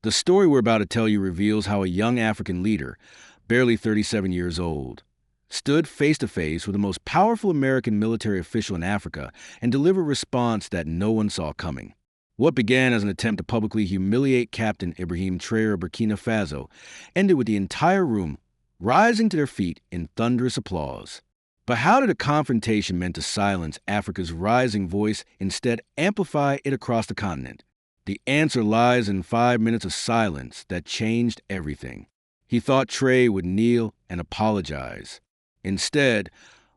The story we're about to tell you reveals how a young African leader, barely 37 years old, stood face to face with the most powerful American military official in Africa and delivered a response that no one saw coming. What began as an attempt to publicly humiliate Captain Ibrahim Traoré of Burkina Faso ended with the entire room rising to their feet in thunderous applause. But how did a confrontation meant to silence Africa's rising voice instead amplify it across the continent? The answer lies in 5 minutes of silence that changed everything. He thought Traoré would kneel and apologize. Instead,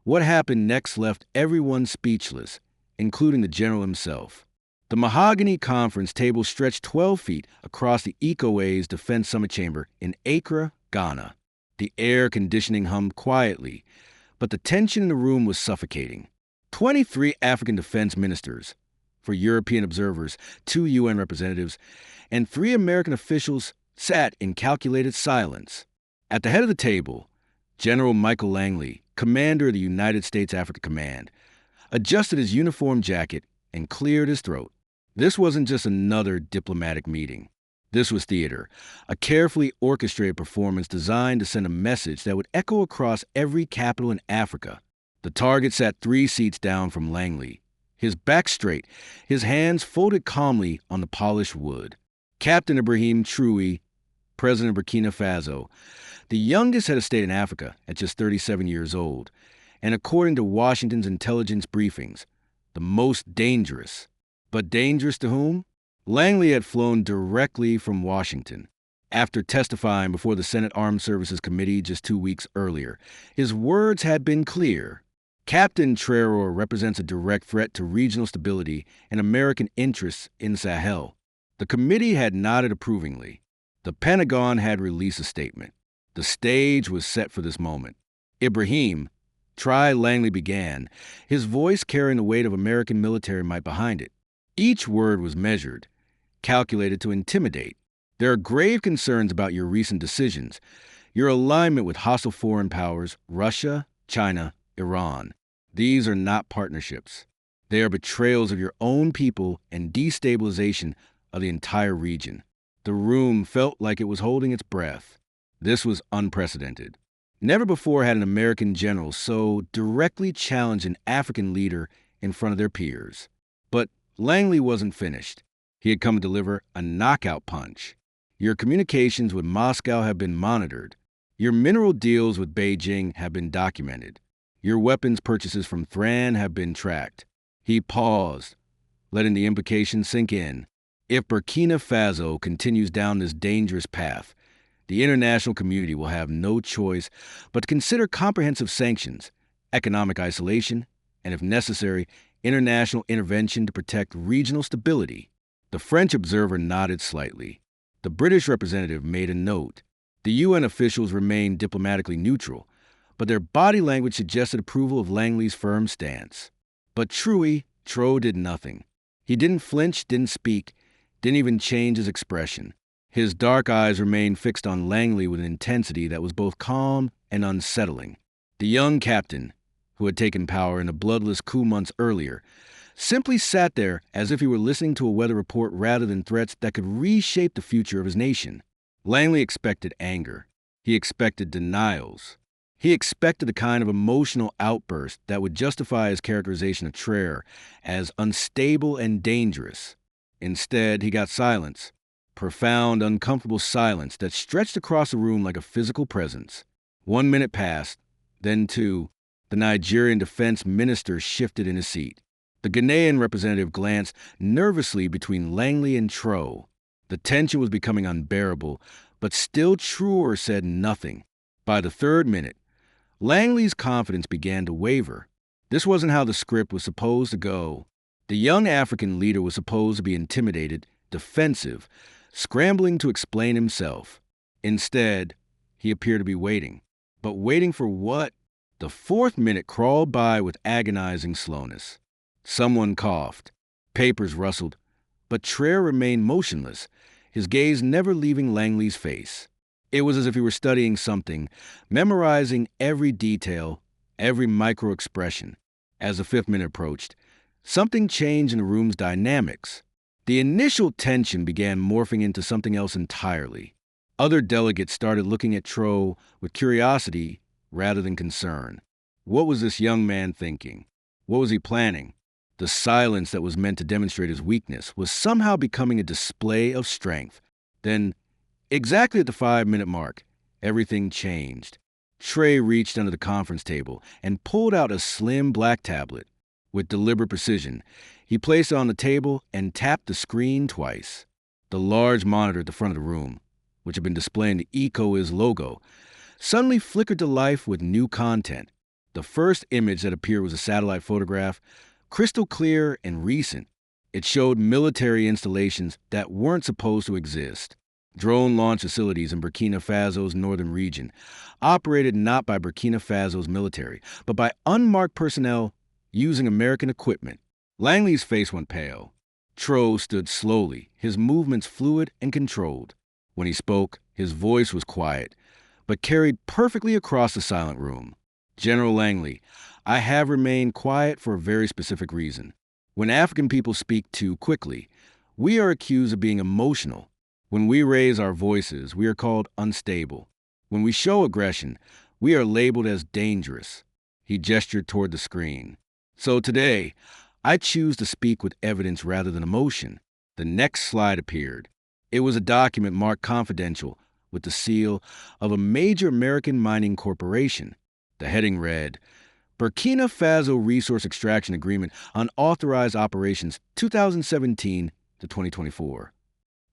what happened next left everyone speechless, including the general himself. The mahogany conference table stretched 12 feet across the ECOWA's Defense Summit Chamber in Accra, Ghana. The air conditioning hummed quietly, but the tension in the room was suffocating. 23 African defense ministers, for European observers, 2 UN representatives, and 3 American officials sat in calculated silence. At the head of the table, General Michael Langley, commander of the United States Africa Command, adjusted his uniform jacket and cleared his throat. This wasn't just another diplomatic meeting. This was theater, a carefully orchestrated performance designed to send a message that would echo across every capital in Africa. The target sat 3 seats down from Langley, his back straight, his hands folded calmly on the polished wood. Captain Ibrahim Traoré, President of Burkina Faso, the youngest head of state in Africa at just 37 years old, and according to Washington's intelligence briefings, the most dangerous. But dangerous to whom? Langley had flown directly from Washington. After testifying before the Senate Armed Services Committee just 2 weeks earlier, his words had been clear. Captain Traoré represents a direct threat to regional stability and American interests in Sahel. The committee had nodded approvingly. The Pentagon had released a statement. The stage was set for this moment. Ibrahim, Langley began, his voice carrying the weight of American military might behind it. Each word was measured, calculated to intimidate. There are grave concerns about your recent decisions, your alignment with hostile foreign powers, Russia, China, Iran. These are not partnerships. They are betrayals of your own people and destabilization of the entire region. The room felt like it was holding its breath. This was unprecedented. Never before had an American general so directly challenged an African leader in front of their peers. But Langley wasn't finished. He had come to deliver a knockout punch. Your communications with Moscow have been monitored. Your mineral deals with Beijing have been documented. Your weapons purchases from Thran have been tracked. He paused, letting the implications sink in. If Burkina Faso continues down this dangerous path, the international community will have no choice but to consider comprehensive sanctions, economic isolation, and if necessary, international intervention to protect regional stability. The French observer nodded slightly. The British representative made a note. The UN officials remained diplomatically neutral, but their body language suggested approval of Langley's firm stance. But Traoré did nothing. He didn't flinch, didn't speak, didn't even change his expression. His dark eyes remained fixed on Langley with an intensity that was both calm and unsettling. The young captain, who had taken power in a bloodless coup months earlier, simply sat there as if he were listening to a weather report rather than threats that could reshape the future of his nation. Langley expected anger. He expected denials. He expected the kind of emotional outburst that would justify his characterization of Traoré as unstable and dangerous. Instead, he got silence. Profound, uncomfortable silence that stretched across the room like a physical presence. 1 minute passed, then 2. The Nigerian defense minister shifted in his seat. The Ghanaian representative glanced nervously between Langley and Traoré. The tension was becoming unbearable, but still Traoré said nothing. By the 3rd minute, Langley's confidence began to waver. This wasn't how the script was supposed to go. The young African leader was supposed to be intimidated, defensive, scrambling to explain himself. Instead, he appeared to be waiting. But waiting for what? The 4th minute crawled by with agonizing slowness. Someone coughed. Papers rustled. But Traoré remained motionless, his gaze never leaving Langley's face. It was as if he were studying something, memorizing every detail, every micro-expression. As the 5th minute approached, something changed in the room's dynamics. The initial tension began morphing into something else entirely. Other delegates started looking at Traoré with curiosity rather than concern. What was this young man thinking? What was he planning? The silence that was meant to demonstrate his weakness was somehow becoming a display of strength. Then, exactly at the 5-minute mark, everything changed. Traoré reached under the conference table and pulled out a slim black tablet. With deliberate precision, he placed it on the table and tapped the screen twice. The large monitor at the front of the room, which had been displaying the EcoIS logo, suddenly flickered to life with new content. The first image that appeared was a satellite photograph, crystal clear and recent. It showed military installations that weren't supposed to exist. Drone launch facilities in Burkina Faso's northern region, operated not by Burkina Faso's military, but by unmarked personnel using American equipment. Langley's face went pale. Traoré stood slowly, his movements fluid and controlled. When he spoke, his voice was quiet, but carried perfectly across the silent room. General Langley, I have remained quiet for a very specific reason. When African people speak too quickly, we are accused of being emotional. When we raise our voices, we are called unstable. When we show aggression, we are labeled as dangerous. He gestured toward the screen. So today, I choose to speak with evidence rather than emotion. The next slide appeared. It was a document marked confidential with the seal of a major American mining corporation. The heading read, Burkina Faso Resource Extraction Agreement on Authorized Operations 2017 to 2024.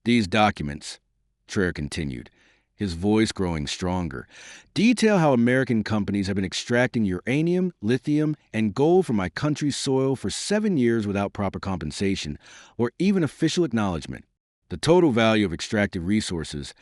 These documents, Traoré continued, his voice growing stronger, detail how American companies have been extracting uranium, lithium, and gold from my country's soil for 7 years without proper compensation or even official acknowledgement. The total value of extracted resources,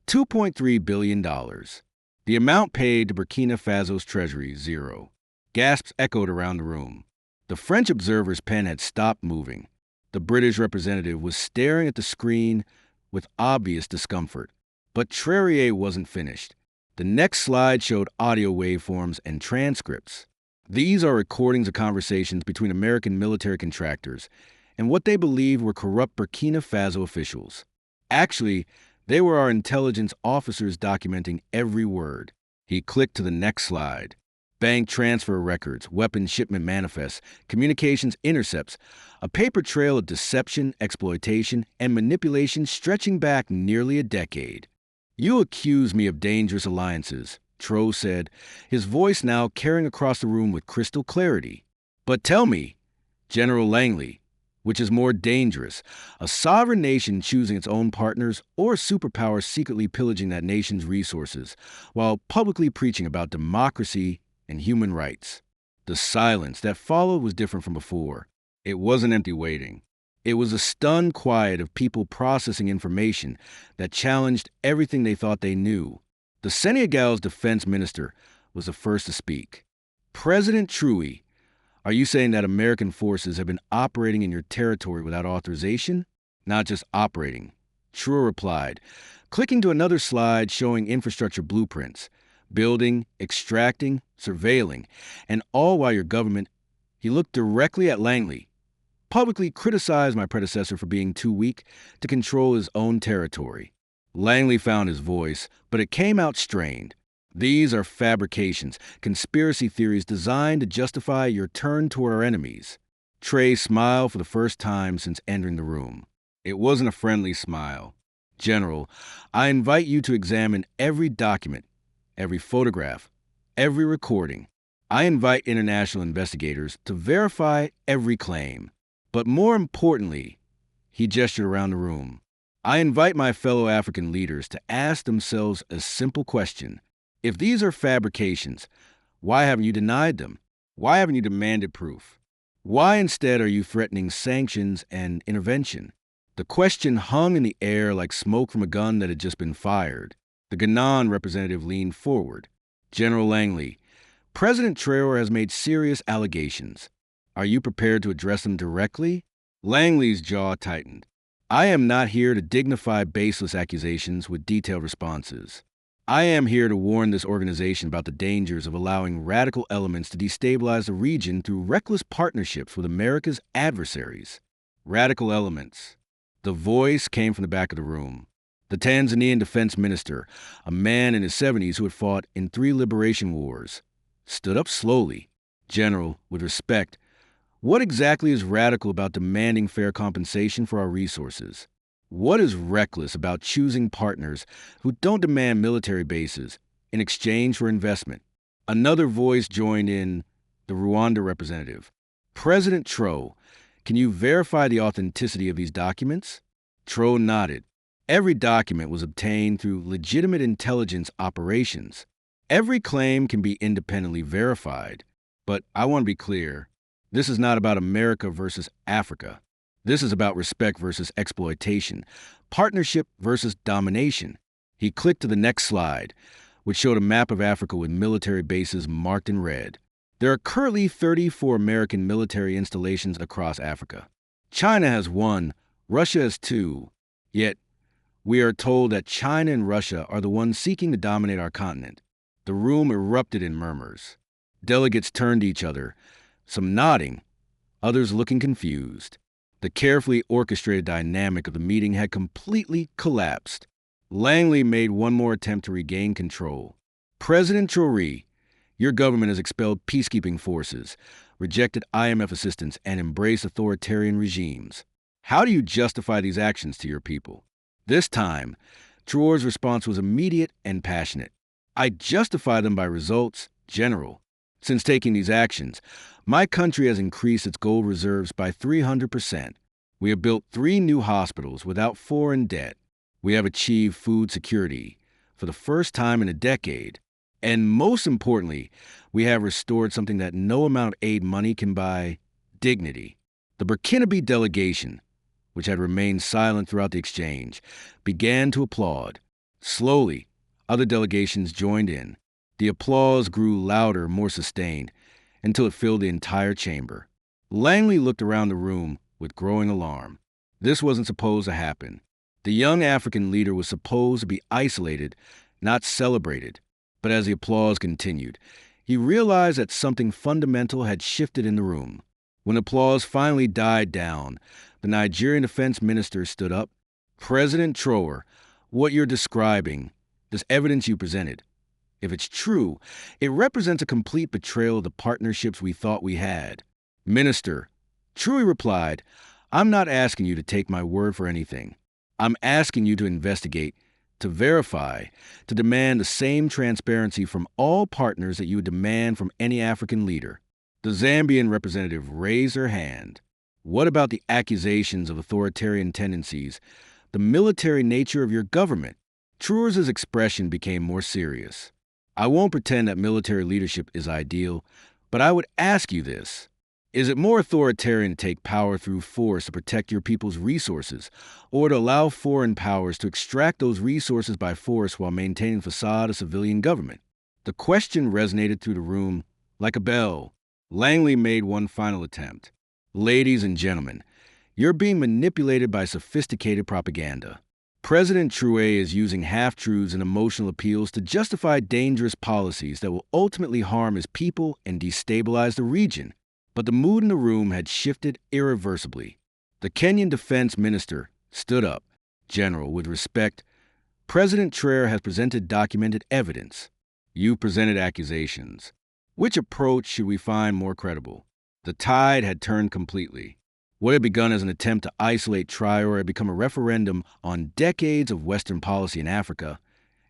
$2.3 billion. The amount paid to Burkina Faso's treasury, zero. Gasps echoed around the room. The French observer's pen had stopped moving. The British representative was staring at the screen with obvious discomfort. But Traoré wasn't finished. The next slide showed audio waveforms and transcripts. These are recordings of conversations between American military contractors and what they believed were corrupt Burkina Faso officials. Actually, they were our intelligence officers documenting every word. He clicked to the next slide. Bank transfer records, weapons shipment manifests, communications intercepts, a paper trail of deception, exploitation, and manipulation stretching back nearly a decade. You accuse me of dangerous alliances, Traoré said, his voice now carrying across the room with crystal clarity. But tell me, General Langley, which is more dangerous, a sovereign nation choosing its own partners or a superpower secretly pillaging that nation's resources while publicly preaching about democracy and human rights? The silence that followed was different from before. It wasn't empty waiting. It was a stunned quiet of people processing information that challenged everything they thought they knew. The Senegal's defense minister was the first to speak. President Traoré, are you saying that American forces have been operating in your territory without authorization? Not just operating. Traoré replied, clicking to another slide showing infrastructure blueprints, building, extracting, surveilling, and all while your government. He looked directly at Langley, publicly criticized my predecessor for being too weak to control his own territory. Langley found his voice, but it came out strained. These are fabrications, conspiracy theories designed to justify your turn toward our enemies. Traoré smiled for the first time since entering the room. It wasn't a friendly smile. General, I invite you to examine every document, every photograph, every recording. I invite international investigators to verify every claim. But more importantly, he gestured around the room, I invite my fellow African leaders to ask themselves a simple question. If these are fabrications, why haven't you denied them? Why haven't you demanded proof? Why instead are you threatening sanctions and intervention? The question hung in the air like smoke from a gun that had just been fired. The Ghanaian representative leaned forward. General Langley, President Traoré has made serious allegations. Are you prepared to address them directly? Langley's jaw tightened. I am not here to dignify baseless accusations with detailed responses. I am here to warn this organization about the dangers of allowing radical elements to destabilize the region through reckless partnerships with America's adversaries. Radical elements. The voice came from the back of the room. The Tanzanian defense minister, a man in his 70s who had fought in 3 liberation wars, stood up slowly. General, with respect, what exactly is radical about demanding fair compensation for our resources? What is reckless about choosing partners who don't demand military bases in exchange for investment? Another voice joined in, the Rwanda representative. President Traoré, can you verify the authenticity of these documents? Traoré nodded. Every document was obtained through legitimate intelligence operations. Every claim can be independently verified. But I want to be clear, this is not about America versus Africa. This is about respect versus exploitation, partnership versus domination. He clicked to the next slide, which showed a map of Africa with military bases marked in red. There are currently 34 American military installations across Africa. China has 1, Russia has 2, yet we are told that China and Russia are the ones seeking to dominate our continent. The room erupted in murmurs. Delegates turned to each other, some nodding, others looking confused. The carefully orchestrated dynamic of the meeting had completely collapsed. Langley made one more attempt to regain control. President Traoré, your government has expelled peacekeeping forces, rejected IMF assistance, and embraced authoritarian regimes. How do you justify these actions to your people? This time, Traoré's response was immediate and passionate. I justify them by results, General. Since taking these actions, my country has increased its gold reserves by 300%. We have built 3 new hospitals without foreign debt. We have achieved food security for the first time in a decade. And most importantly, we have restored something that no amount of aid money can buy: dignity. The Burkinabe delegation, which had remained silent throughout the exchange, began to applaud. Slowly, other delegations joined in. The applause grew louder, more sustained, until it filled the entire chamber. Langley looked around the room with growing alarm. This wasn't supposed to happen. The young African leader was supposed to be isolated, not celebrated. But as the applause continued, he realized that something fundamental had shifted in the room. When applause finally died down, the Nigerian defense minister stood up. President Traoré, what you're describing, this evidence you presented, if it's true, it represents a complete betrayal of the partnerships we thought we had. Minister, Traoré replied, I'm not asking you to take my word for anything. I'm asking you to investigate, to verify, to demand the same transparency from all partners that you would demand from any African leader. The Zambian representative raised her hand. What about the accusations of authoritarian tendencies, the military nature of your government? Traoré's expression became more serious. I won't pretend that military leadership is ideal, but I would ask you this. Is it more authoritarian to take power through force to protect your people's resources, or to allow foreign powers to extract those resources by force while maintaining the facade of civilian government? The question resonated through the room like a bell. Langley made one final attempt. Ladies and gentlemen, you're being manipulated by sophisticated propaganda. President Traoré is using half-truths and emotional appeals to justify dangerous policies that will ultimately harm his people and destabilize the region. But the mood in the room had shifted irreversibly. The Kenyan defense minister stood up. General, with respect, President Traoré has presented documented evidence. You presented accusations. Which approach should we find more credible? The tide had turned completely. What had begun as an attempt to isolate Traoré had become a referendum on decades of Western policy in Africa,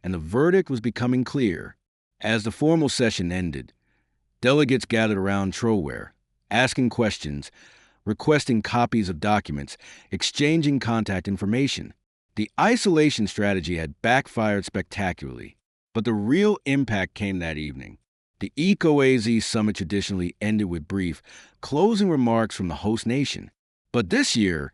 and the verdict was becoming clear. As the formal session ended, delegates gathered around Traoré, asking questions, requesting copies of documents, exchanging contact information. The isolation strategy had backfired spectacularly, but the real impact came that evening. The ECOAZ summit traditionally ended with brief, closing remarks from the host nation. But this year,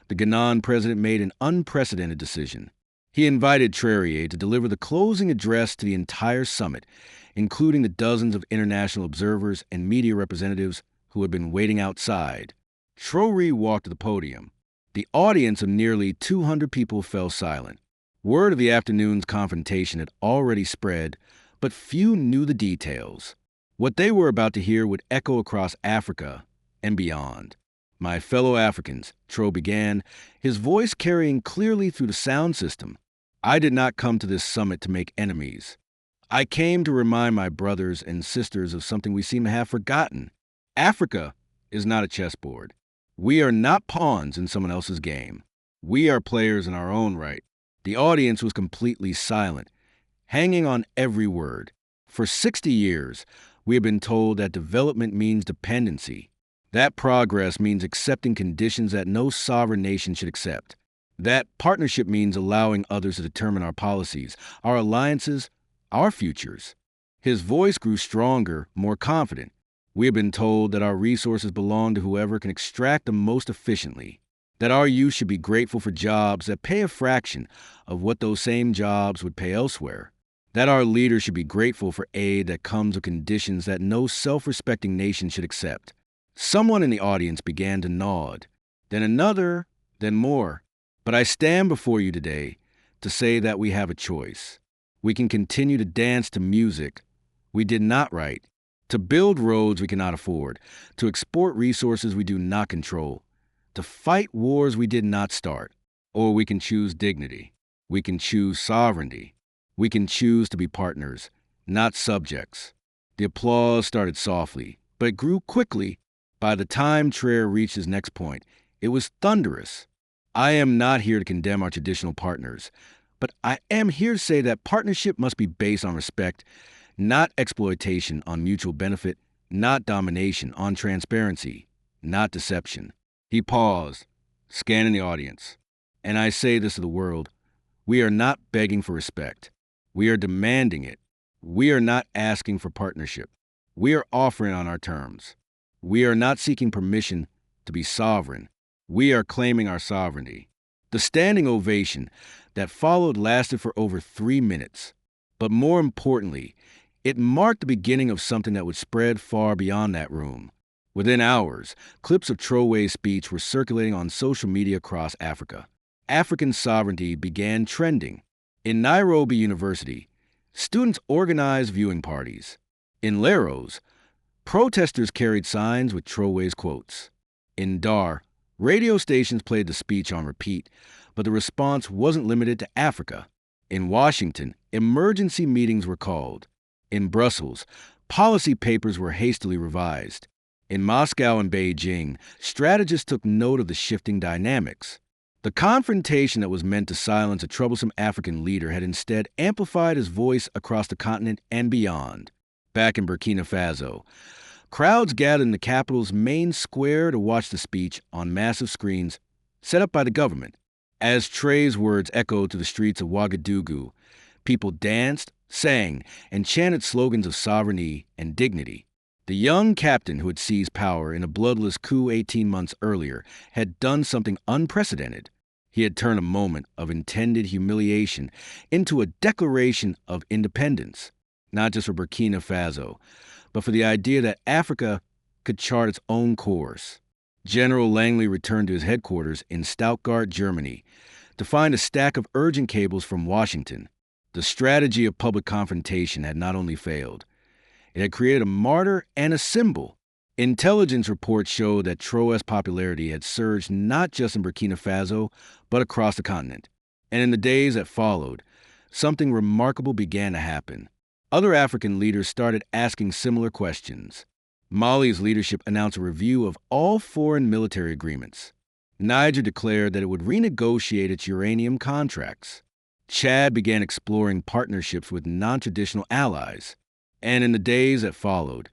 the Ghanaian president made an unprecedented decision. He invited Traoré to deliver the closing address to the entire summit, including the dozens of international observers and media representatives who had been waiting outside. Traoré walked to the podium. The audience of nearly 200 people fell silent. Word of the afternoon's confrontation had already spread, but few knew the details. What they were about to hear would echo across Africa and beyond. My fellow Africans, Tro began, his voice carrying clearly through the sound system. I did not come to this summit to make enemies. I came to remind my brothers and sisters of something we seem to have forgotten. Africa is not a chessboard. We are not pawns in someone else's game. We are players in our own right. The audience was completely silent, hanging on every word. For 60 years, we have been told that development means dependency, that progress means accepting conditions that no sovereign nation should accept, that partnership means allowing others to determine our policies, our alliances, our futures. His voice grew stronger, more confident. We have been told that our resources belong to whoever can extract them most efficiently, that our youth should be grateful for jobs that pay a fraction of what those same jobs would pay elsewhere, that our leaders should be grateful for aid that comes with conditions that no self-respecting nation should accept. Someone in the audience began to nod, then another, then more. But I stand before you today to say that we have a choice. We can continue to dance to music we did not write, to build roads we cannot afford, to export resources we do not control, to fight wars we did not start. Or we can choose dignity. We can choose sovereignty. We can choose to be partners, not subjects. The applause started softly, but it grew quickly. By the time Traoré reached his next point, it was thunderous. I am not here to condemn our traditional partners, but I am here to say that partnership must be based on respect, not exploitation on mutual benefit, not domination on transparency, not deception. He paused, scanning the audience. And I say this to the world, we are not begging for respect. We are demanding it. We are not asking for partnership. We are offering on our terms. We are not seeking permission to be sovereign. We are claiming our sovereignty. The standing ovation that followed lasted for over 3 minutes. But more importantly, it marked the beginning of something that would spread far beyond that room. Within hours, clips of Traoré's speech were circulating on social media across Africa. African sovereignty began trending. In Nairobi University, students organized viewing parties. In Lagos, protesters carried signs with Traoré's quotes. In Dar, radio stations played the speech on repeat, but the response wasn't limited to Africa. In Washington, emergency meetings were called. In Brussels, policy papers were hastily revised. In Moscow and Beijing, strategists took note of the shifting dynamics. The confrontation that was meant to silence a troublesome African leader had instead amplified his voice across the continent and beyond. Back in Burkina Faso, crowds gathered in the capital's main square to watch the speech on massive screens set up by the government. As Traoré's words echoed through the streets of Ouagadougou, people danced, sang, and chanted slogans of sovereignty and dignity. The young captain who had seized power in a bloodless coup 18 months earlier had done something unprecedented. He had turned a moment of intended humiliation into a declaration of independence, not just for Burkina Faso, but for the idea that Africa could chart its own course. General Langley returned to his headquarters in Stuttgart, Germany, to find a stack of urgent cables from Washington. The strategy of public confrontation had not only failed, it had created a martyr and a symbol. Intelligence reports showed that Traoré's popularity had surged not just in Burkina Faso, but across the continent. And in the days that followed, something remarkable began to happen. Other African leaders started asking similar questions. Mali's leadership announced a review of all foreign military agreements. Niger declared that it would renegotiate its uranium contracts. Chad began exploring partnerships with non-traditional allies. And in the days that followed,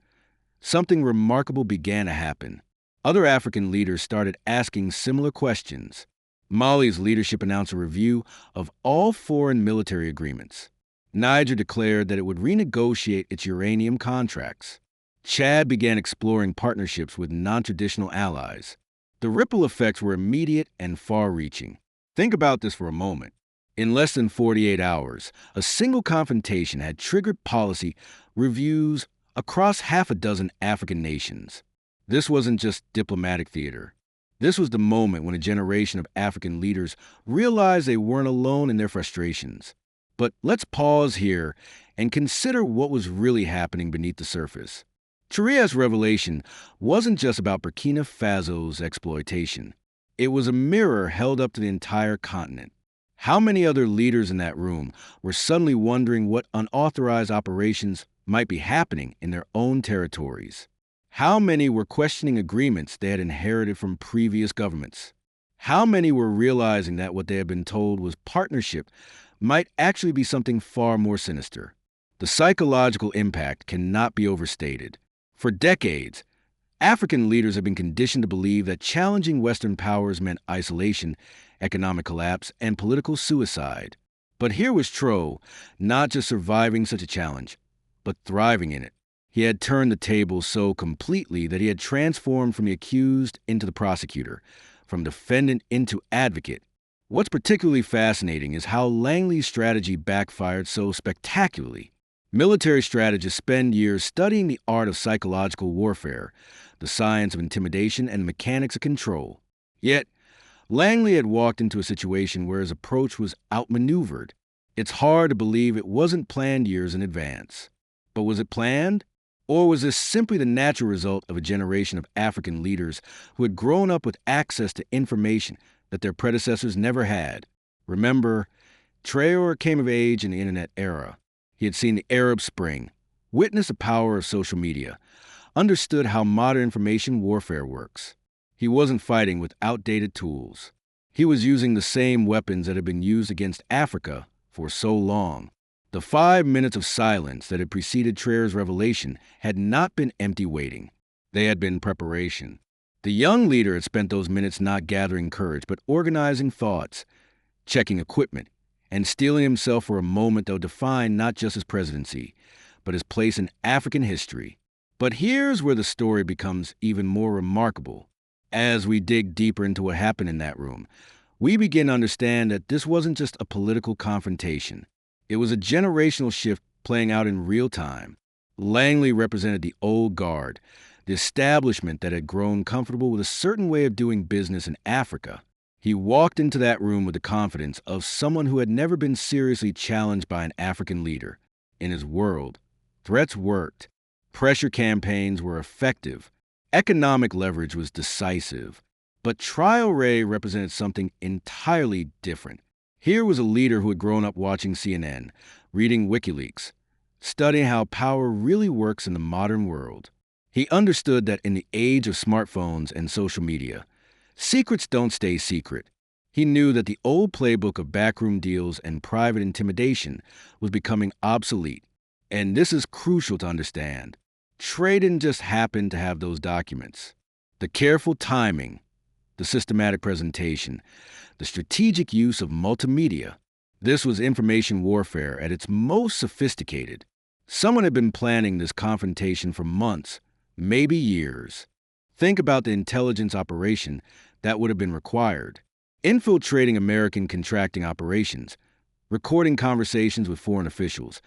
something remarkable began to happen. Other African leaders started asking similar questions. Mali's leadership announced a review of all foreign military agreements. Niger declared that it would renegotiate its uranium contracts. Chad began exploring partnerships with non-traditional allies. The ripple effects were immediate and far-reaching. Think about this for a moment. In less than 48 hours, a single confrontation had triggered policy reviews across half a dozen African nations. This wasn't just diplomatic theater. This was the moment when a generation of African leaders realized they weren't alone in their frustrations. But let's pause here and consider what was really happening beneath the surface. Traoré's revelation wasn't just about Burkina Faso's exploitation. It was a mirror held up to the entire continent. How many other leaders in that room were suddenly wondering what unauthorized operations might be happening in their own territories? How many were questioning agreements they had inherited from previous governments? How many were realizing that what they had been told was partnership might actually be something far more sinister? The psychological impact cannot be overstated. For decades, African leaders have been conditioned to believe that challenging Western powers meant isolation, economic collapse, and political suicide. But here was Traoré, not just surviving such a challenge, but thriving in it. He had turned the tables so completely that he had transformed from the accused into the prosecutor, from defendant into advocate. What's particularly fascinating is how Langley's strategy backfired so spectacularly. Military strategists spend years studying the art of psychological warfare, the science of intimidation, and the mechanics of control. Yet, Langley had walked into a situation where his approach was outmaneuvered. It's hard to believe it wasn't planned years in advance. But was it planned? Or was this simply the natural result of a generation of African leaders who had grown up with access to information that their predecessors never had? Remember, Traoré came of age in the internet era. He had seen the Arab Spring, witnessed the power of social media, understood how modern information warfare works. He wasn't fighting with outdated tools. He was using the same weapons that had been used against Africa for so long. The 5 minutes of silence that had preceded Traoré's revelation had not been empty waiting. They had been preparation. The young leader had spent those minutes not gathering courage, but organizing thoughts, checking equipment, and steeling himself for a moment that would define not just his presidency, but his place in African history. But here's where the story becomes even more remarkable. As we dig deeper into what happened in that room, we begin to understand that this wasn't just a political confrontation. It was a generational shift playing out in real time. Langley represented the old guard, the establishment that had grown comfortable with a certain way of doing business in Africa. He walked into that room with the confidence of someone who had never been seriously challenged by an African leader. In his world, threats worked. Pressure campaigns were effective. Economic leverage was decisive. But Traoré represented something entirely different. Here was a leader who had grown up watching CNN, reading WikiLeaks, studying how power really works in the modern world. He understood that in the age of smartphones and social media, secrets don't stay secret. He knew that the old playbook of backroom deals and private intimidation was becoming obsolete. And this is crucial to understand. Traoré didn't just happen to have those documents. The careful timing, the systematic presentation, the strategic use of multimedia. This was information warfare at its most sophisticated. Someone had been planning this confrontation for months, maybe years. Think about the intelligence operation that would have been required. Infiltrating American contracting operations, recording conversations with foreign officials,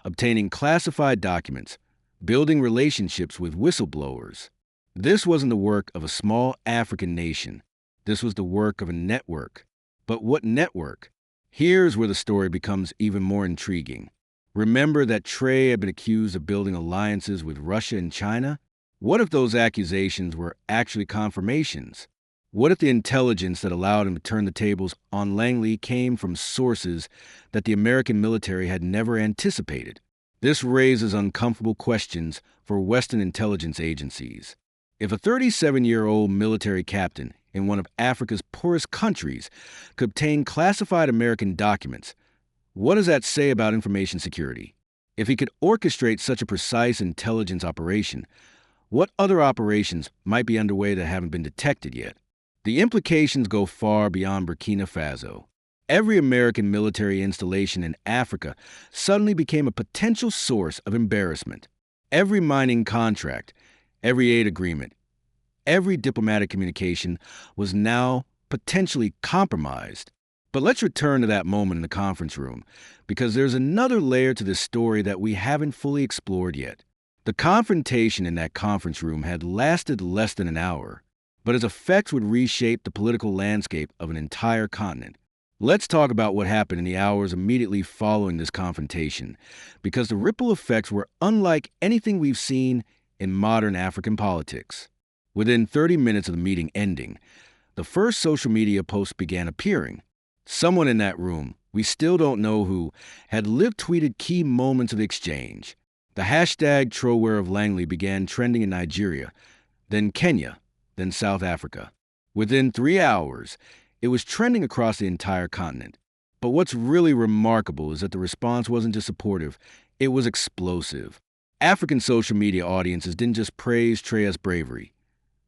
obtaining classified documents, building relationships with whistleblowers. This wasn't the work of a small African nation. This was the work of a network. But what network? Here's where the story becomes even more intriguing. Remember that Traoré had been accused of building alliances with Russia and China? What if those accusations were actually confirmations? What if the intelligence that allowed him to turn the tables on Langley came from sources that the American military had never anticipated? This raises uncomfortable questions for Western intelligence agencies. If a 37-year-old military captain in one of Africa's poorest countries could obtain classified American documents, what does that say about information security? If he could orchestrate such a precise intelligence operation, what other operations might be underway that haven't been detected yet? The implications go far beyond Burkina Faso. Every American military installation in Africa suddenly became a potential source of embarrassment. Every mining contract, every aid agreement, every diplomatic communication was now potentially compromised. But let's return to that moment in the conference room, because there's another layer to this story that we haven't fully explored yet. The confrontation in that conference room had lasted less than an hour, but its effects would reshape the political landscape of an entire continent. Let's talk about what happened in the hours immediately following this confrontation, because the ripple effects were unlike anything we've seen in modern African politics. Within 30 minutes of the meeting ending, the first social media posts began appearing. Someone in that room, we still don't know who, had live-tweeted key moments of the exchange. The hashtag Traoré of Langley began trending in Nigeria, then Kenya, then South Africa. Within 3 hours, it was trending across the entire continent. But what's really remarkable is that the response wasn't just supportive, it was explosive. African social media audiences didn't just praise Traoré's bravery.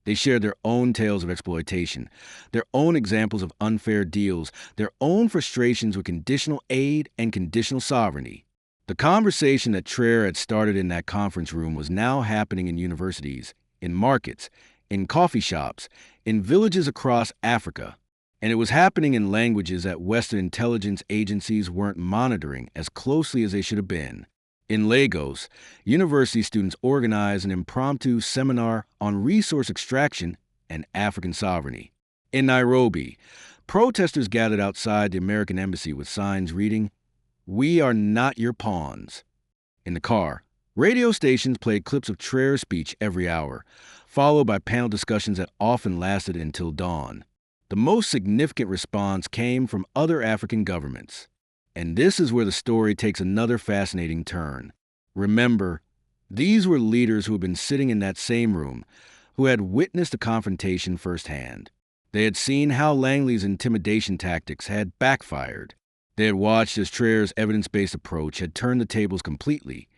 They shared their own tales of exploitation, their own examples of unfair deals, their own frustrations with conditional aid and conditional sovereignty. The conversation that Traoré had started in that conference room was now happening in universities, in markets, in coffee shops, in villages across Africa. And it was happening in languages that Western intelligence agencies weren't monitoring as closely as they should have been. In Lagos, university students organized an impromptu seminar on resource extraction and African sovereignty. In Nairobi, protesters gathered outside the American embassy with signs reading, "We are not your pawns." In the car, radio stations played clips of Traoré's speech every hour, followed by panel discussions that often lasted until dawn. The most significant response came from other African governments. And this is where the story takes another fascinating turn. Remember, these were leaders who had been sitting in that same room, who had witnessed the confrontation firsthand. They had seen how Langley's intimidation tactics had backfired. They had watched as Traoré's evidence-based approach had turned the tables completely,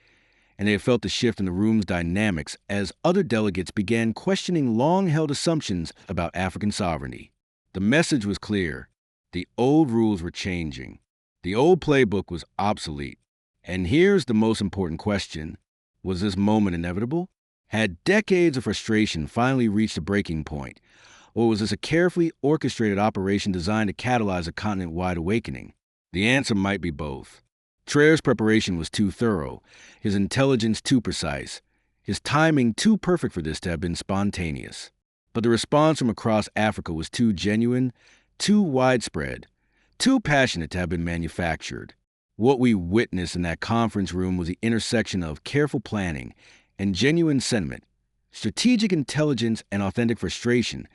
and they had felt the shift in the room's dynamics as other delegates began questioning long-held assumptions about African sovereignty. The message was clear. The old rules were changing. The old playbook was obsolete. And here's the most important question. Was this moment inevitable? Had decades of frustration finally reached a breaking point? Or was this a carefully orchestrated operation designed to catalyze a continent-wide awakening? The answer might be both. Traoré's preparation was too thorough, his intelligence too precise, his timing too perfect for this to have been spontaneous. But the response from across Africa was too genuine, too widespread, too passionate to have been manufactured. What we witnessed in that conference room was the intersection of careful planning and genuine sentiment, strategic intelligence and authentic frustration,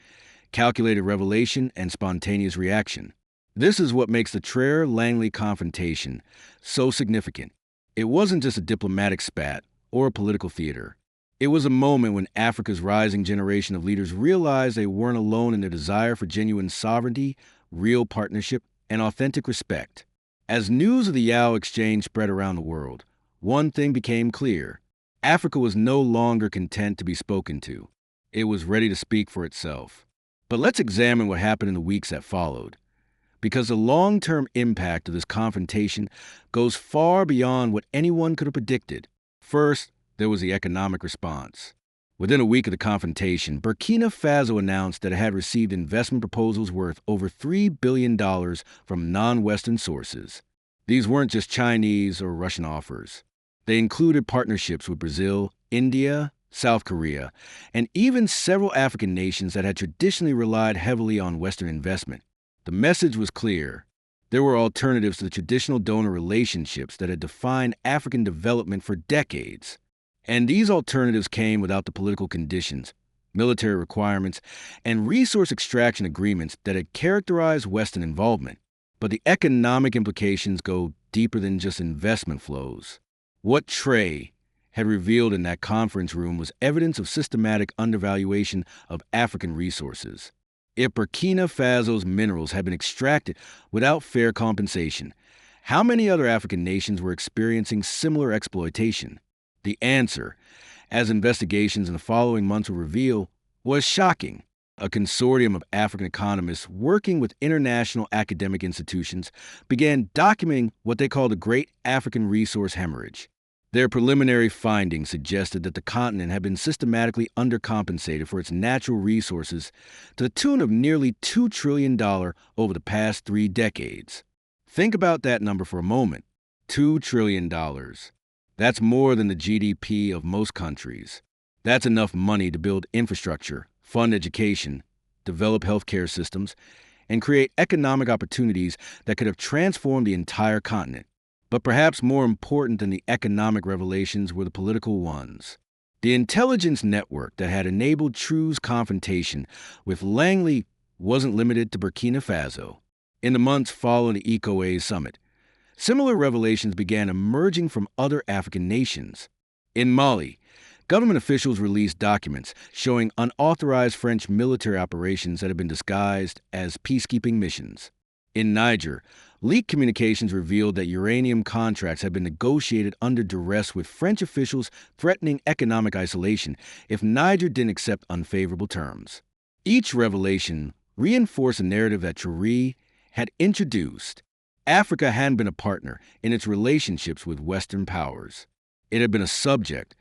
calculated revelation and spontaneous reaction. This is what makes the Traoré-Langley confrontation so significant. It wasn't just a diplomatic spat or a political theater. It was a moment when Africa's rising generation of leaders realized they weren't alone in their desire for genuine sovereignty, real partnership, and authentic respect. As news of the Yao exchange spread around the world, one thing became clear. Africa was no longer content to be spoken to. It was ready to speak for itself. But let's examine what happened in the weeks that followed, because the long-term impact of this confrontation goes far beyond what anyone could have predicted. First, there was the economic response. Within a week of the confrontation, Burkina Faso announced that it had received investment proposals worth over $3 billion from non-Western sources. These weren't just Chinese or Russian offers. They included partnerships with Brazil, India, South Korea, and even several African nations that had traditionally relied heavily on Western investment. The message was clear. There were alternatives to the traditional donor relationships that had defined African development for decades. And these alternatives came without the political conditions, military requirements, and resource extraction agreements that had characterized Western involvement. But the economic implications go deeper than just investment flows. What Traoré had revealed in that conference room was evidence of systematic undervaluation of African resources. If Burkina Faso's minerals had been extracted without fair compensation, how many other African nations were experiencing similar exploitation? The answer, as investigations in the following months will reveal, was shocking. A consortium of African economists working with international academic institutions began documenting what they called the Great African Resource Hemorrhage. Their preliminary findings suggested that the continent had been systematically undercompensated for its natural resources to the tune of nearly $2 trillion over the past 3 decades. Think about that number for a moment. $2 trillion. That's more than the GDP of most countries. That's enough money to build infrastructure, fund education, develop healthcare systems, and create economic opportunities that could have transformed the entire continent. But perhaps more important than the economic revelations were the political ones. The intelligence network that had enabled True's confrontation with Langley wasn't limited to Burkina Faso. In the months following the ECOWAS summit, similar revelations began emerging from other African nations. In Mali, government officials released documents showing unauthorized French military operations that had been disguised as peacekeeping missions. In Niger, leaked communications revealed that uranium contracts had been negotiated under duress with French officials threatening economic isolation if Niger didn't accept unfavorable terms. Each revelation reinforced a narrative that Traoré had introduced. Africa hadn't been a partner in its relationships with Western powers. It had been a subject,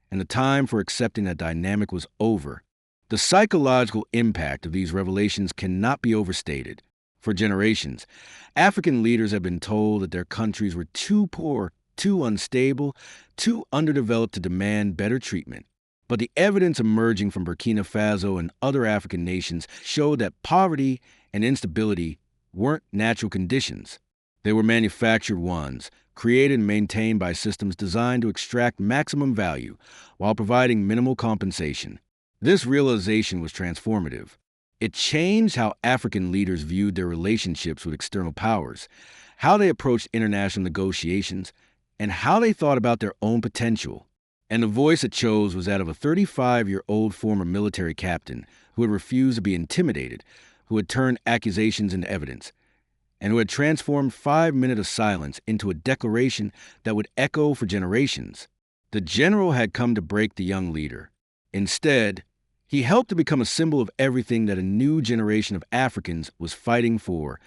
and the time for accepting that dynamic was over. The psychological impact of these revelations cannot be overstated. For generations, African leaders have been told that their countries were too poor, too unstable, too underdeveloped to demand better treatment. But the evidence emerging from Burkina Faso and other African nations showed that poverty and instability weren't natural conditions. They were manufactured ones, created and maintained by systems designed to extract maximum value while providing minimal compensation. This realization was transformative. It changed how African leaders viewed their relationships with external powers, how they approached international negotiations, and how they thought about their own potential. And the voice it chose was that of a 35-year-old former military captain who had refused to be intimidated, who had turned accusations into evidence, and who had transformed 5 minutes of silence into a declaration that would echo for generations. The general had come to break the young leader. Instead, he helped to become a symbol of everything that a new generation of Africans was fighting for: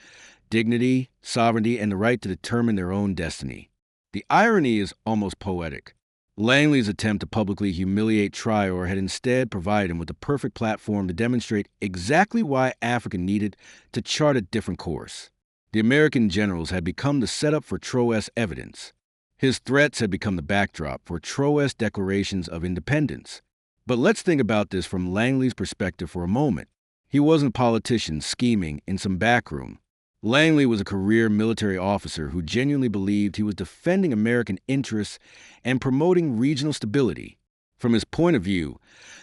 dignity, sovereignty, and the right to determine their own destiny. The irony is almost poetic. Langley's attempt to publicly humiliate Traoré had instead provided him with the perfect platform to demonstrate exactly why Africa needed to chart a different course. The American generals had become the setup for Traoré's evidence. His threats had become the backdrop for Traoré's declarations of independence. But let's think about this from Langley's perspective for a moment. He wasn't a politician scheming in some back room. Langley was a career military officer who genuinely believed he was defending American interests and promoting regional stability. From his point of view,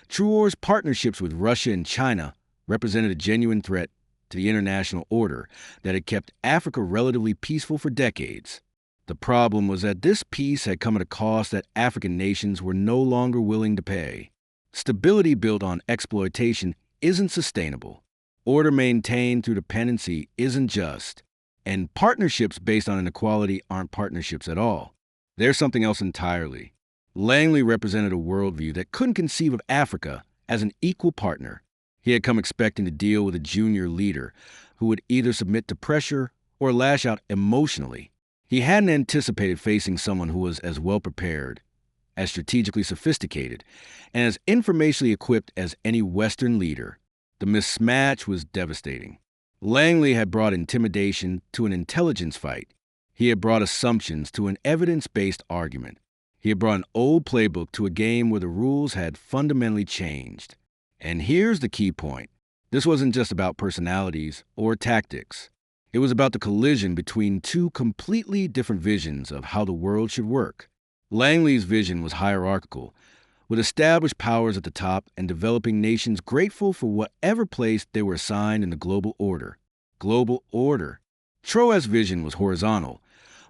Traoré's partnerships with Russia and China represented a genuine threat to the international order that had kept Africa relatively peaceful for decades. The problem was that this peace had come at a cost that African nations were no longer willing to pay. Stability built on exploitation isn't sustainable. Order maintained through dependency isn't just. And partnerships based on inequality aren't partnerships at all. They're something else entirely. Langley represented a worldview that couldn't conceive of Africa as an equal partner. He had come expecting to deal with a junior leader who would either submit to pressure or lash out emotionally. He hadn't anticipated facing someone who was as well prepared, as strategically sophisticated, and as informationally equipped as any Western leader. The mismatch was devastating. Langley had brought intimidation to an intelligence fight. He had brought assumptions to an evidence-based argument. He had brought an old playbook to a game where the rules had fundamentally changed. And here's the key point. This wasn't just about personalities or tactics. It was about the collision between two completely different visions of how the world should work. Langley's vision was hierarchical, with established powers at the top and developing nations grateful for whatever place they were assigned in the global order. Global order. Traoré's vision was horizontal,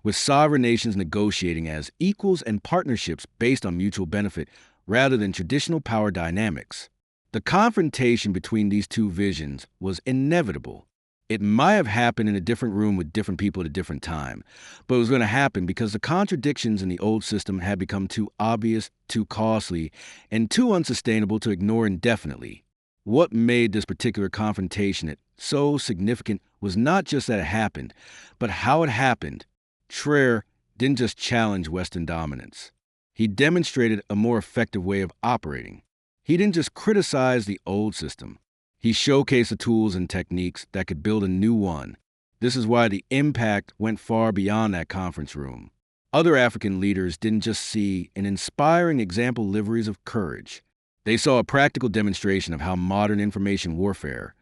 with sovereign nations negotiating as equals and partnerships based on mutual benefit rather than traditional power dynamics. The confrontation between these two visions was inevitable. It might have happened in a different room with different people at a different time, but it was going to happen because the contradictions in the old system had become too obvious, too costly, and too unsustainable to ignore indefinitely. What made this particular confrontation so significant was not just that it happened, but how it happened. Traoré didn't just challenge Western dominance. He demonstrated a more effective way of operating. He didn't just criticize the old system. He showcased the tools and techniques that could build a new one. This is why the impact went far beyond that conference room. Other African leaders didn't just see an inspiring example liveries of courage. They saw a practical demonstration of how modern information warfare,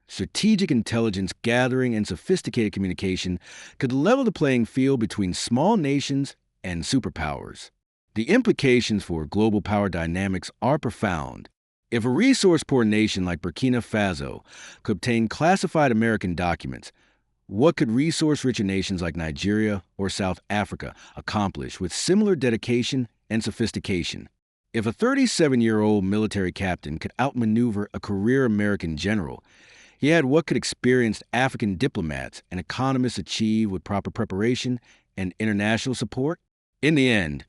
strategic intelligence gathering, and sophisticated communication could level the playing field between small nations and superpowers. The implications for global power dynamics are profound. If a resource-poor nation like Burkina Faso could obtain classified American documents, what could resource-rich nations like Nigeria or South Africa accomplish with similar dedication and sophistication? If a 37-year-old military captain could outmaneuver a career American general, he had what could experienced African diplomats and economists achieve with proper preparation and international support. In the end,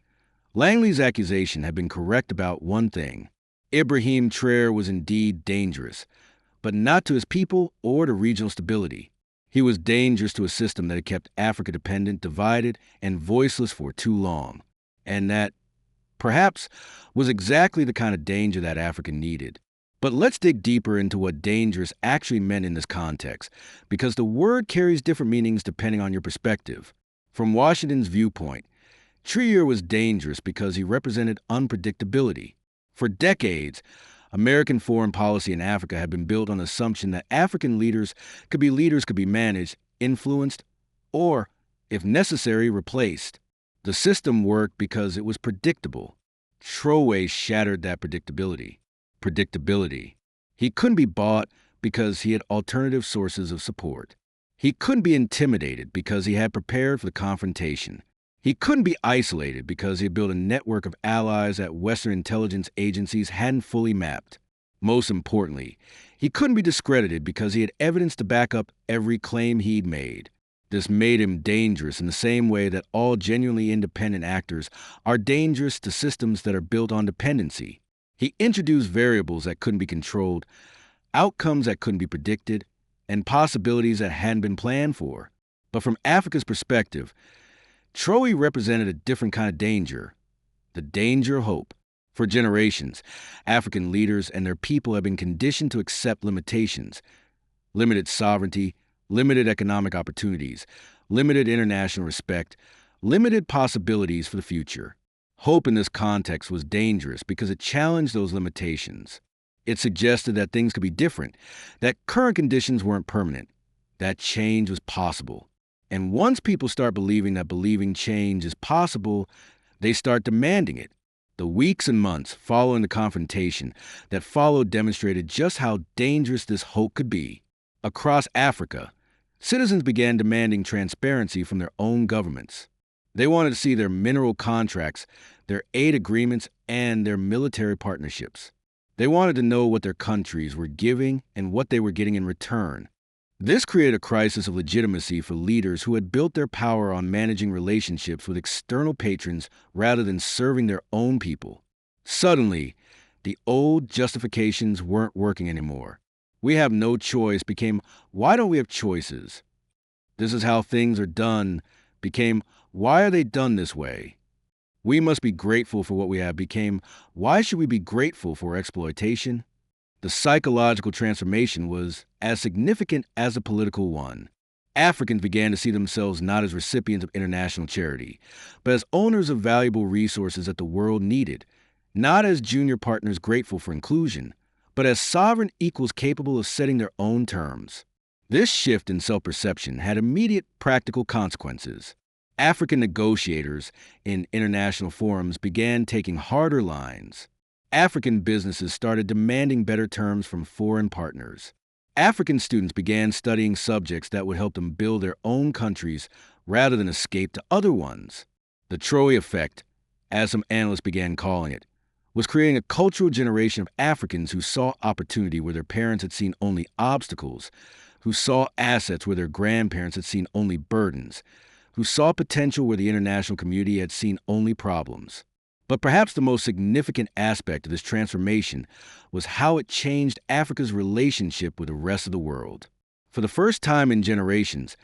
Langley's accusation had been correct about one thing. Ibrahim Traoré was indeed dangerous, but not to his people or to regional stability. He was dangerous to a system that had kept Africa dependent, divided, and voiceless for too long. And that, perhaps, was exactly the kind of danger that Africa needed. But let's dig deeper into what dangerous actually meant in this context, because the word carries different meanings depending on your perspective. From Washington's viewpoint, Traoré was dangerous because he represented unpredictability. For decades, American foreign policy in Africa had been built on the assumption that African leaders could be managed, influenced, or, if necessary, replaced. The system worked because it was predictable. Traoré shattered that predictability. He couldn't be bought because he had alternative sources of support. He couldn't be intimidated because he had prepared for the confrontation. He couldn't be isolated because he had built a network of allies that Western intelligence agencies hadn't fully mapped. Most importantly, he couldn't be discredited because he had evidence to back up every claim he'd made. This made him dangerous in the same way that all genuinely independent actors are dangerous to systems that are built on dependency. He introduced variables that couldn't be controlled, outcomes that couldn't be predicted, and possibilities that hadn't been planned for. But from Africa's perspective, Traoré represented a different kind of danger, the danger of hope. For generations, African leaders and their people have been conditioned to accept limitations, limited sovereignty, limited economic opportunities, limited international respect, limited possibilities for the future. Hope in this context was dangerous because it challenged those limitations. It suggested that things could be different, that current conditions weren't permanent, that change was possible. And once people start believing that believing change is possible, they start demanding it. The weeks and months following the confrontation that followed demonstrated just how dangerous this hope could be. Across Africa, citizens began demanding transparency from their own governments. They wanted to see their mineral contracts, their aid agreements, and their military partnerships. They wanted to know what their countries were giving and what they were getting in return. This created a crisis of legitimacy for leaders who had built their power on managing relationships with external patrons rather than serving their own people. Suddenly, the old justifications weren't working anymore. We have no choice became, why don't we have choices? This is how things are done became, why are they done this way? We must be grateful for what we have became, why should we be grateful for exploitation? The psychological transformation was as significant as the political one. Africans began to see themselves not as recipients of international charity, but as owners of valuable resources that the world needed, not as junior partners grateful for inclusion, but as sovereign equals capable of setting their own terms. This shift in self-perception had immediate practical consequences. African negotiators in international forums began taking harder lines. African businesses started demanding better terms from foreign partners. African students began studying subjects that would help them build their own countries rather than escape to other ones. The Traoré effect, as some analysts began calling it, was creating a cultural generation of Africans who saw opportunity where their parents had seen only obstacles, who saw assets where their grandparents had seen only burdens, who saw potential where the international community had seen only problems. But perhaps the most significant aspect of this transformation was how it changed Africa's relationship with the rest of the world. For the first time in generations,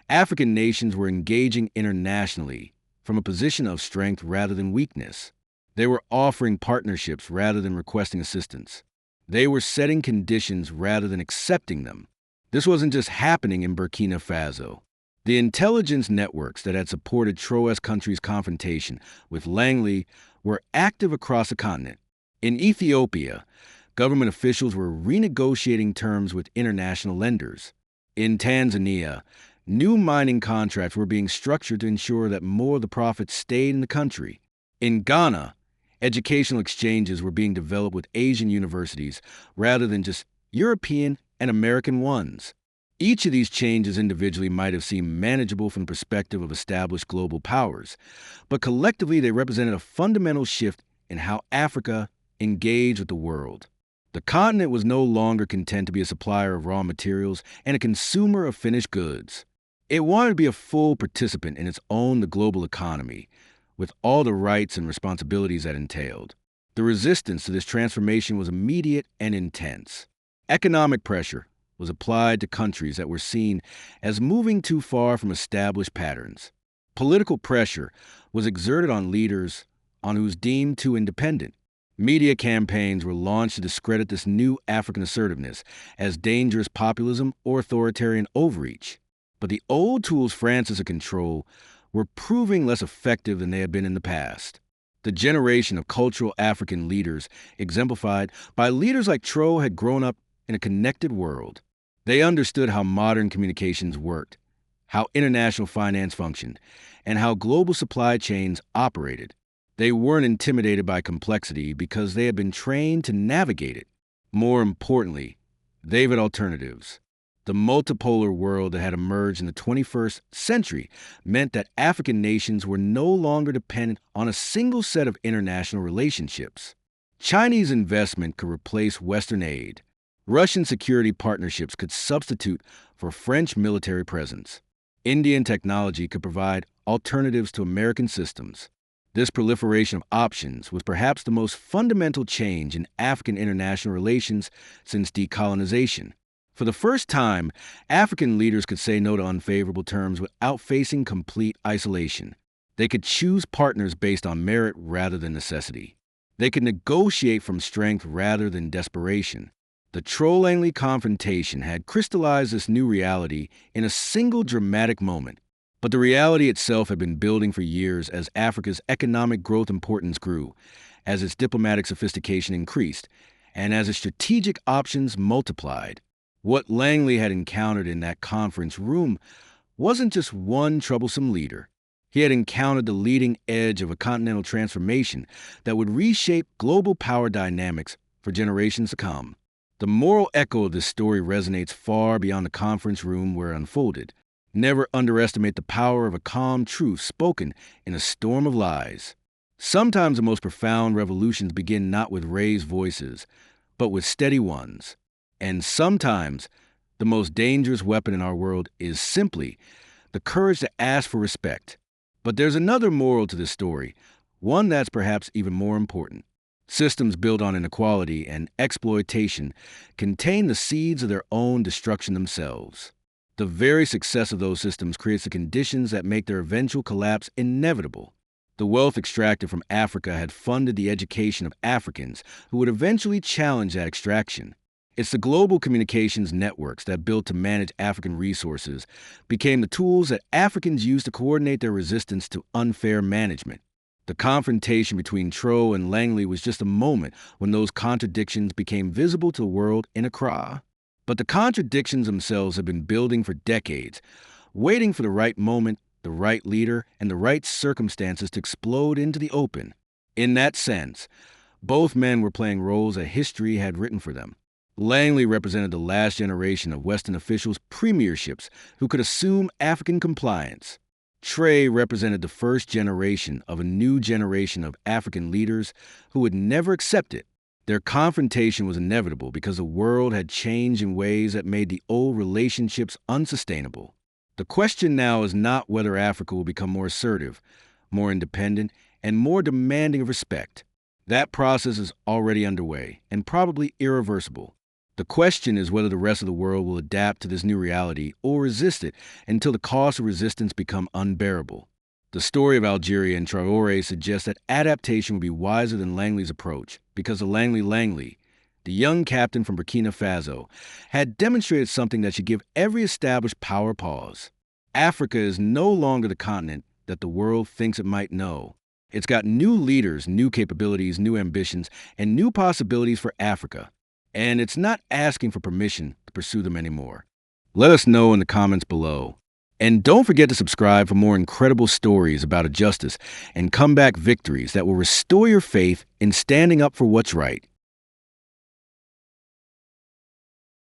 African nations were engaging internationally from a position of strength rather than weakness. They were offering partnerships rather than requesting assistance. They were setting conditions rather than accepting them. This wasn't just happening in Burkina Faso. The intelligence networks that had supported Traoré's country's confrontation with Langley were active across the continent. In Ethiopia, government officials were renegotiating terms with international lenders. In Tanzania, new mining contracts were being structured to ensure that more of the profits stayed in the country. In Ghana, educational exchanges were being developed with Asian universities rather than just European and American ones. Each of these changes individually might have seemed manageable from the perspective of established global powers, but collectively they represented a fundamental shift in how Africa engaged with the world. The continent was no longer content to be a supplier of raw materials and a consumer of finished goods. It wanted to be a full participant in its own the global economy, with all the rights and responsibilities that entailed. The resistance to this transformation was immediate and intense. Economic pressure was applied to countries that were seen as moving too far from established patterns. Political pressure was exerted on leaders on who was deemed too independent. Media campaigns were launched to discredit this new African assertiveness as dangerous populism or authoritarian overreach. But the old tools Francis of control were proving less effective than they had been in the past. The generation of cultural African leaders, exemplified by leaders like Traoré, had grown up in a connected world. They understood how modern communications worked, how international finance functioned, and how global supply chains operated. They weren't intimidated by complexity because they had been trained to navigate it. More importantly, they had alternatives. The multipolar world that had emerged in the 21st century meant that African nations were no longer dependent on a single set of international relationships. Chinese investment could replace Western aid. Russian security partnerships could substitute for French military presence. Indian technology could provide alternatives to American systems. This proliferation of options was perhaps the most fundamental change in African international relations since decolonization. For the first time, African leaders could say no to unfavorable terms without facing complete isolation. They could choose partners based on merit rather than necessity. They could negotiate from strength rather than desperation. The Traoré-Langley confrontation had crystallized this new reality in a single dramatic moment. But the reality itself had been building for years as Africa's economic growth importance grew, as its diplomatic sophistication increased, and as its strategic options multiplied. What Langley had encountered in that conference room wasn't just one troublesome leader. He had encountered the leading edge of a continental transformation that would reshape global power dynamics for generations to come. The moral echo of this story resonates far beyond the conference room where it unfolded. Never underestimate the power of a calm truth spoken in a storm of lies. Sometimes the most profound revolutions begin not with raised voices, but with steady ones. And sometimes the most dangerous weapon in our world is simply the courage to ask for respect. But there's another moral to this story, one that's perhaps even more important. Systems built on inequality and exploitation contain the seeds of their own destruction themselves. The very success of those systems creates the conditions that make their eventual collapse inevitable. The wealth extracted from Africa had funded the education of Africans who would eventually challenge that extraction. It's the global communications networks that built to manage African resources became the tools that Africans used to coordinate their resistance to unfair management. The confrontation between Traoré and Langley was just a moment when those contradictions became visible to the world in Accra. But the contradictions themselves have been building for decades, waiting for the right moment, the right leader, and the right circumstances to explode into the open. In that sense, both men were playing roles that history had written for them. Langley represented the last generation of Western officials' premierships who could assume African compliance. Traoré represented the first generation of a new generation of African leaders who would never accept it. Their confrontation was inevitable because the world had changed in ways that made the old relationships unsustainable. The question now is not whether Africa will become more assertive, more independent, and more demanding of respect. That process is already underway and probably irreversible. The question is whether the rest of the world will adapt to this new reality or resist it until the cost of resistance become unbearable. The story of Algeria and Traoré suggests that adaptation would be wiser than Langley's approach because of Langley, the young captain from Burkina Faso, had demonstrated something that should give every established power pause. Africa is no longer the continent that the world thinks it might know. It's got new leaders, new capabilities, new ambitions, and new possibilities for Africa. And it's not asking for permission to pursue them anymore. Let us know in the comments below. And don't forget to subscribe for more incredible stories about injustice and comeback victories that will restore your faith in standing up for what's right.